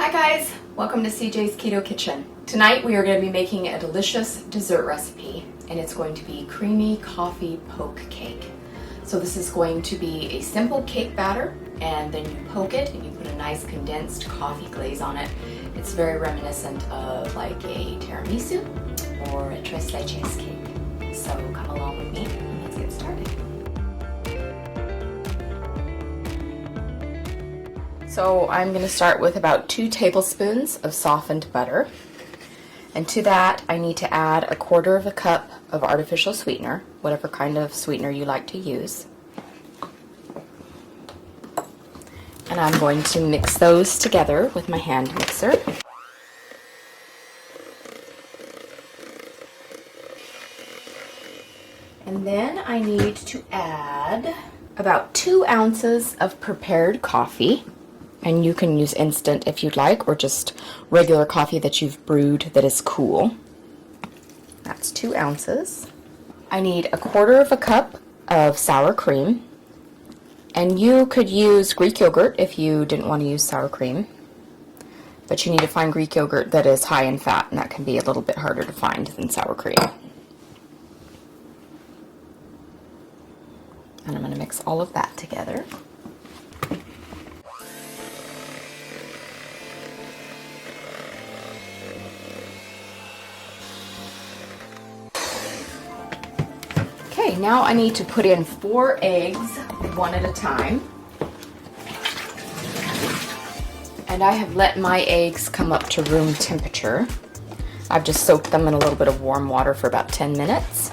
Hi guys, welcome to CJ's Keto Kitchen. Tonight we are going to be making a delicious dessert recipe, and it's going to be creamy coffee poke cake. So this is going to be a simple cake batter, and then you poke it and you put a nice condensed coffee glaze on it. It's very reminiscent of like a tiramisu or a tres leches cake. So come along with me and let's get started. So I'm going to start with about 2 tablespoons of softened butter. And to that I need to add 1/4 cup of artificial sweetener, whatever kind of sweetener you like to use. And I'm going to mix those together with my hand mixer. And then I need to add about 2 ounces of prepared coffee. And you can use instant if you'd like, or just regular coffee that you've brewed that is cool. That's 2 ounces. I need 1/4 cup of sour cream. And you could use Greek yogurt if you didn't want to use sour cream. But you need to find Greek yogurt that is high in fat, and that can be a little bit harder to find than sour cream. And I'm going to mix all of that together. Okay, now I need to put in 4 eggs, one at a time. And I have let my eggs come up to room temperature. I've just soaked them in a little bit of warm water for about 10 minutes.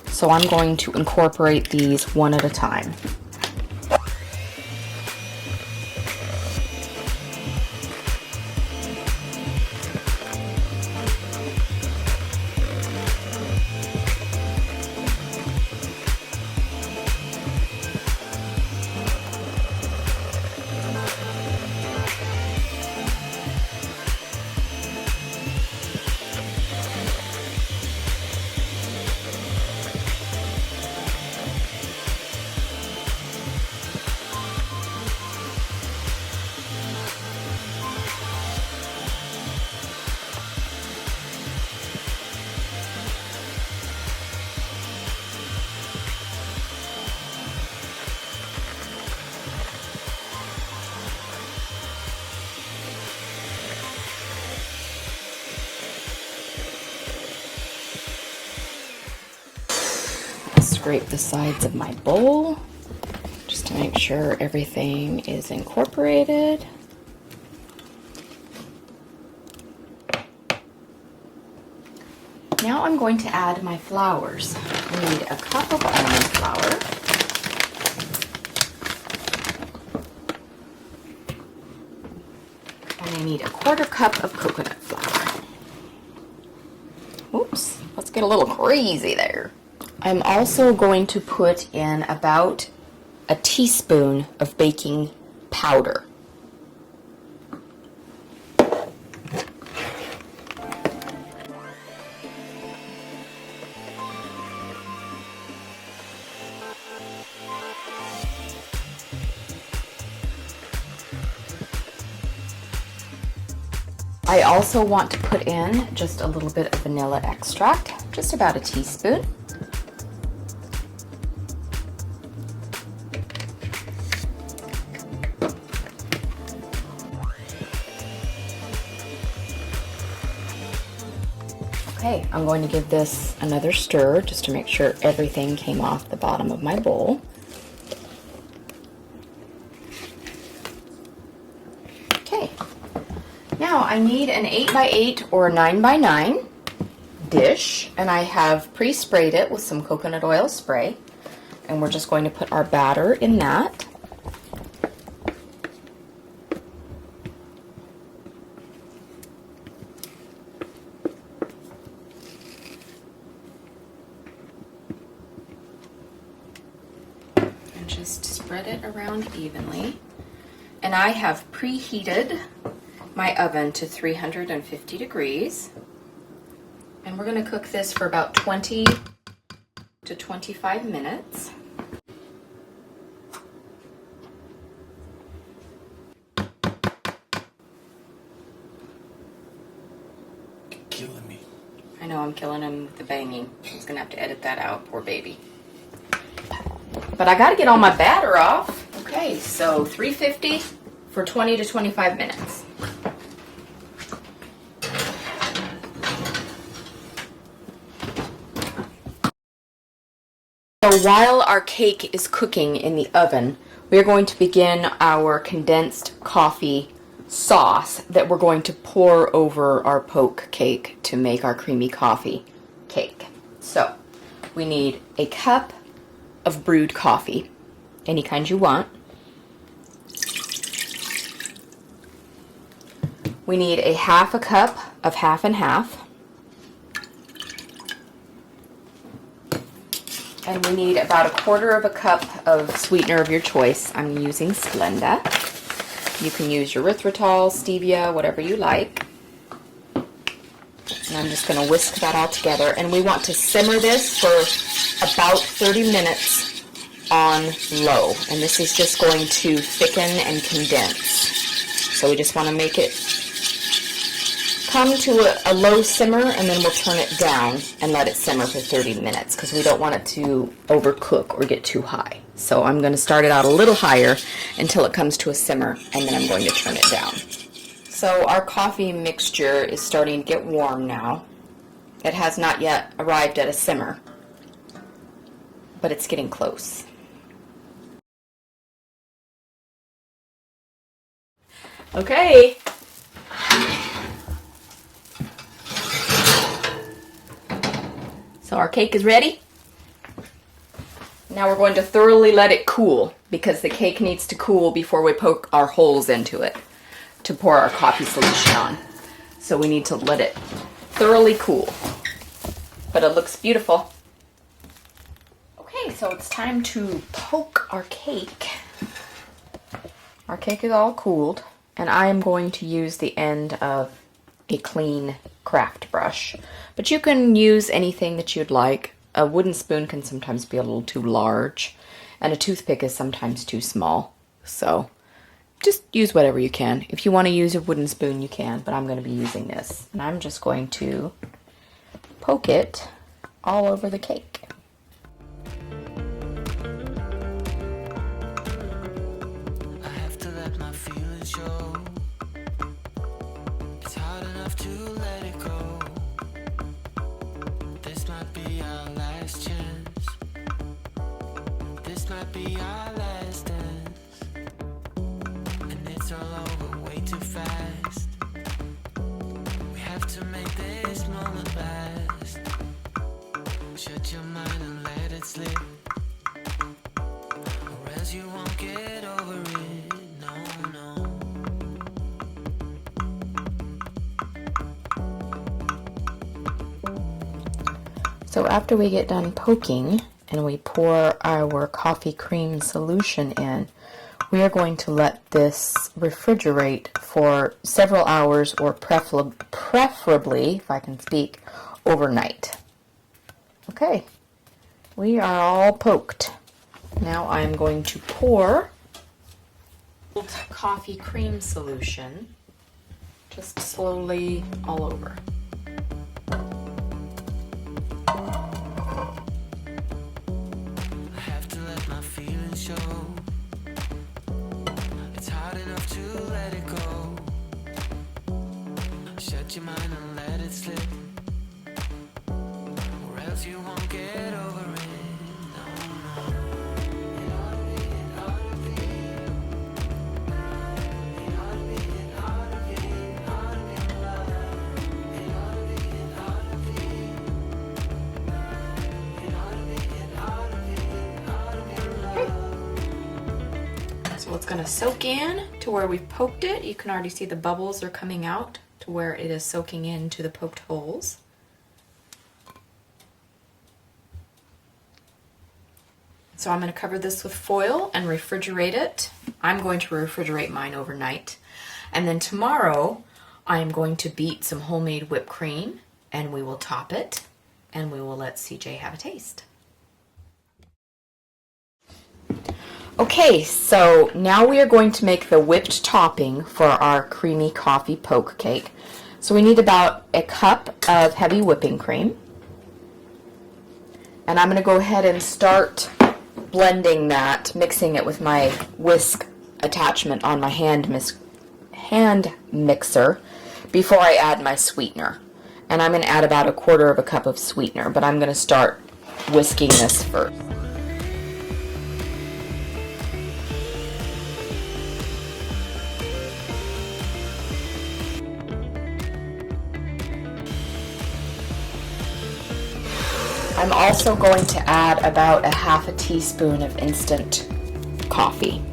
So I'm going to incorporate these one at a time. Scrape the sides of my bowl just to make sure everything is incorporated. Now I'm going to add my flours. I need 1 cup of almond flour. And I need 1/4 cup of coconut flour. Oops, let's get a little crazy there. I'm also going to put in about a teaspoon of baking powder. I also want to put in just a little bit of vanilla extract, just about a teaspoon. Okay, I'm going to give this another stir just to make sure everything came off the bottom of my bowl. Okay, now I need an 8x8 or 9x9 dish, and I have pre-sprayed it with some coconut oil spray, and we're just going to put our batter in that. Just spread it around evenly. And I have preheated my oven to 350 degrees. And we're going to cook this for about 20 to 25 minutes. killing me. I know, I'm killing him with the banging. He's gonna have to edit that out, poor baby. But I gotta get all my batter off. Okay, so 350 for 20 to 25 minutes. So while our cake is cooking in the oven, we're going to begin our condensed coffee sauce that we're going to pour over our poke cake to make our creamy coffee cake. So we need a cup of brewed coffee, any kind you want. We need a half a cup of half and half. And we need about a quarter of a cup of sweetener of your choice. I'm using Splenda. You can use erythritol, stevia, whatever you like. And I'm just going to whisk that all together. And we want to simmer this for about 30 minutes on low. And this is just going to thicken and condense. So we just want to make it come to a low simmer, and then we'll turn it down and let it simmer for 30 minutes because we don't want it to overcook or get too high. So I'm going to start it out a little higher until it comes to a simmer, and then I'm going to turn it down. So our coffee mixture is starting to get warm now. It has not yet arrived at a simmer, but it's getting close. Okay. So our cake is ready. Now we're going to thoroughly let it cool because the cake needs to cool before we poke our holes into it to pour our coffee solution on. So we need to let it thoroughly cool. But it looks beautiful. Okay, so it's time to poke our cake. Our cake is all cooled, and I am going to use the end of a clean craft brush. But you can use anything that you'd like. A wooden spoon can sometimes be a little too large, and a toothpick is sometimes too small. So just use whatever you can. If you want to use a wooden spoon, you can, but I'm going to be using this. And I'm just going to poke it all over the cake. I have to let my feelings show. It's hard enough to let it go. This might be our last chance. This might be our last dance. And it's all over way too fast. We have to make this moment last. Shut your mind and let it slip, or else you won't get over it. No, no. So after we get done poking and we pour our coffee cream solution in, we are going to let this refrigerate for several hours, or preferably, if I can speak, overnight. Okay, we are all poked. Now I'm going to pour coffee cream solution just slowly all over. I have to let my feelings show. It's hard enough to let it go. Shut your mind and let it slip, or else you won't get over it. So it's going to soak in to where we've poked it. You can already see the bubbles are coming out to where it is soaking into the poked holes. So I'm going to cover this with foil and refrigerate it. I'm going to refrigerate mine overnight. And then tomorrow I'm going to beat some homemade whipped cream, and we will top it, and we will let CJ have a taste. Okay, so now we are going to make the whipped topping for our creamy coffee poke cake. So we need about a cup of heavy whipping cream. And I'm going to go ahead and start blending that, mixing it with my whisk attachment on my hand mixer before I add my sweetener. And I'm going to add about 1/4 cup of sweetener, but I'm going to start whisking this first. I'm also going to add about 1/2 teaspoon of instant coffee.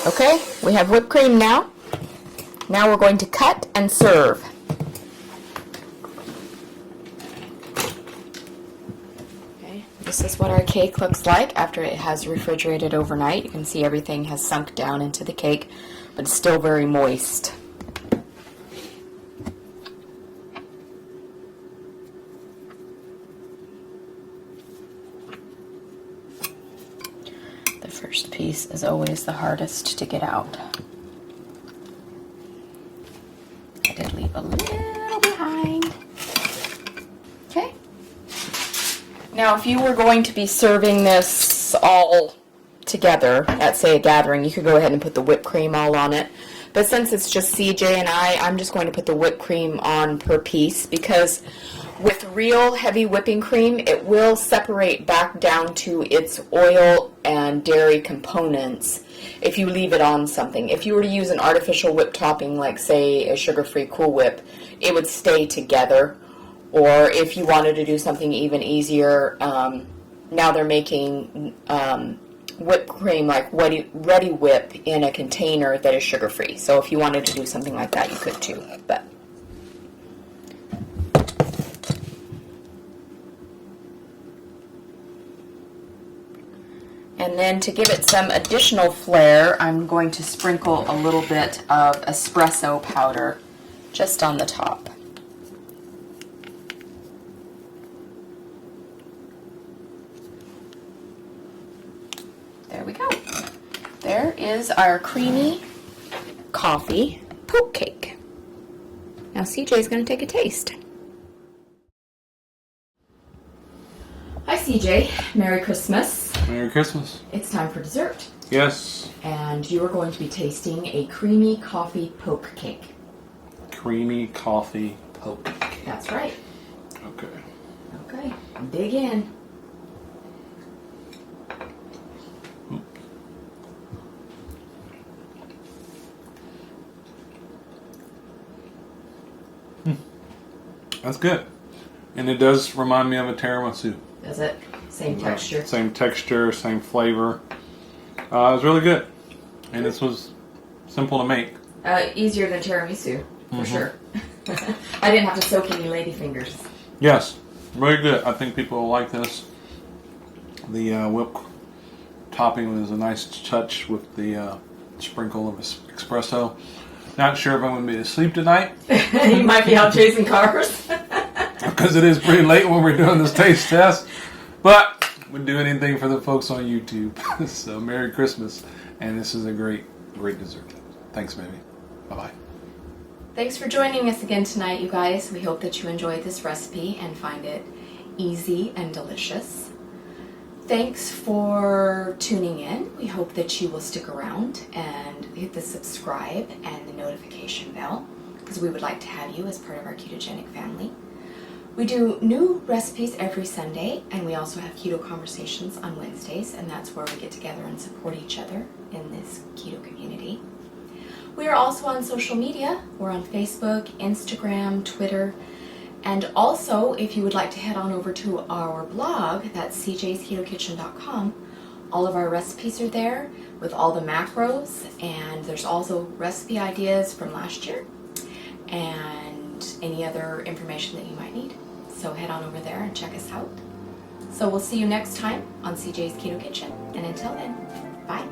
Okay, we have whipped cream now. Now we're going to cut and serve. Okay, this is what our cake looks like after it has refrigerated overnight. You can see everything has sunk down into the cake, but it's still very moist. The first piece is always the hardest to get out. I did leave a little behind. Okay. Now, if you were going to be serving this all together at, say, a gathering, you could go ahead and put the whipped cream all on it. But since it's just CJ and I'm just going to put the whipped cream on per piece, because with real heavy whipping cream, it will separate back down to its oil and dairy components if you leave it on something. If you were to use an artificial whip topping, like say a sugar-free Cool Whip, it would stay together. Or if you wanted to do something even easier, now they're making whipped cream like Ready Whip in a container that is sugar-free. So if you wanted to do something like that, you could too. But and then to give it some additional flair, I'm going to sprinkle a little bit of espresso powder just on the top. There we go. There is our creamy coffee poke cake. Now CJ is going to take a taste. Hi CJ, Merry Christmas. Merry Christmas. It's time for dessert. Yes. And you are going to be tasting a creamy coffee poke cake. Creamy coffee poke cake. That's right. Okay. Okay, dig in. That's good. And it does remind me of a tiramisu. Does it? Same texture. Same texture, same flavor. It was really good. And this was simple to make. Easier than tiramisu, for sure. I didn't have to soak any lady fingers. Yes, very good. I think people will like this. The whipped topping was a nice touch with the sprinkle of espresso. Not sure if I'm going to be asleep tonight. You might be out chasing cars. Because it is pretty late when we're doing this taste test. But we'd do anything for the folks on YouTube. So Merry Christmas. And this is a great, great dessert. Thanks, baby. Bye-bye. Thanks for joining us again tonight, you guys. We hope that you enjoyed this recipe and find it easy and delicious. Thanks for tuning in. We hope that you will stick around and hit the subscribe and the notification bell, because we would like to have you as part of our ketogenic family. We do new recipes every Sunday, and we also have keto conversations on Wednesdays, and that's where we get together and support each other in this keto community. We are also on social media. We're on Facebook, Instagram, Twitter, and also if you would like to head on over to our blog, that's cjsketokitchen.com, all of our recipes are there with all the macros, and there's also recipe ideas from last year and any other information that you might need. So head on over there and check us out. So we'll see you next time on CJ's Keto Kitchen. And until then, bye.